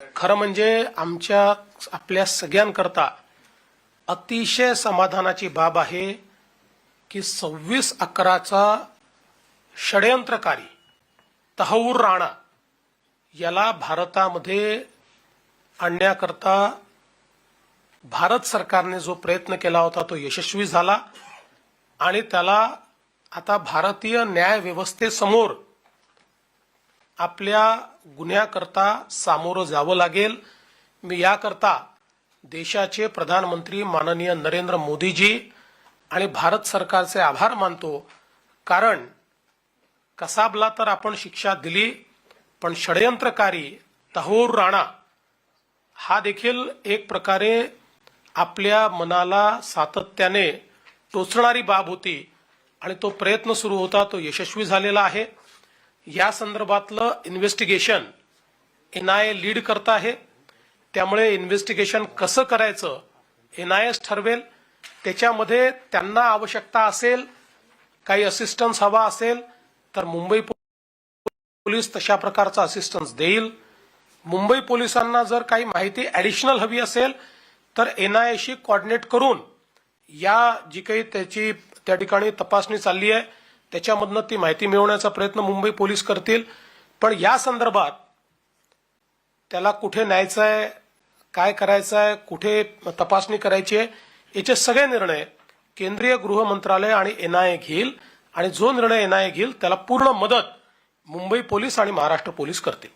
खरं म्हणजे आपल्या सगळ्यांकरता अतिशय समाधानाची बाब आहे की 26/11चा षडयंत्रकारी तहव्वूर राणा याला भारतामध्ये आणण्याकरता भारत सरकारने जो प्रयत्न केला होता तो यशस्वी झाला आणि त्याला आता भारतीय न्याय व्यवस्थेसमोर आपल्या गुन्ह्याकरता सामोरं जावं लागेल। मी याकरता देशाचे प्रधानमंत्री माननीय नरेंद्र मोदीजी आणि भारत सरकारचे आभार मानतो, कारण कसाबला तर आपण शिक्षा दिली, पण षडयंत्रकारी तहव्वूर राणा हा देखील एक प्रकारे आपल्या मनाला सातत्याने टोचणारी बाब होती आणि तो प्रयत्न सुरू होता, तो यशस्वी झालेला आहे। या संदर्भातलं इन्व्हेस्टिगेशन एनआयए लीड करत आहे, त्यामुळे इन्व्हेस्टिगेशन कसं करायचं एनआयएच ठरवेल। त्याच्यामध्ये त्यांना आवश्यकता असेल, काही असिस्टन्स हवा असेल तर मुंबई पोलीस तशा प्रकारचा असिस्टन्स देईल। मुंबई पोलिसांना जर काही माहिती ॲडिशनल हवी असेल तर एनआयएशी कोऑर्डिनेट करून या जी काही त्या ठिकाणी तपासणी चालली आहे त्याच्यामधनं ती माहिती मिळवण्याचा प्रयत्न मुंबई पोलीस करतील। पण या संदर्भात त्याला कुठे न्यायचं आहे, काय करायचं आहे, कुठे तपासणी करायची आहे, याचे सगळे निर्णय केंद्रीय गृह मंत्रालय आणि एनआयए घेईल आणि जो निर्णय एनआयए घेईल त्याला पूर्ण मदत मुंबई पोलीस आणि महाराष्ट्र पोलीस करतील।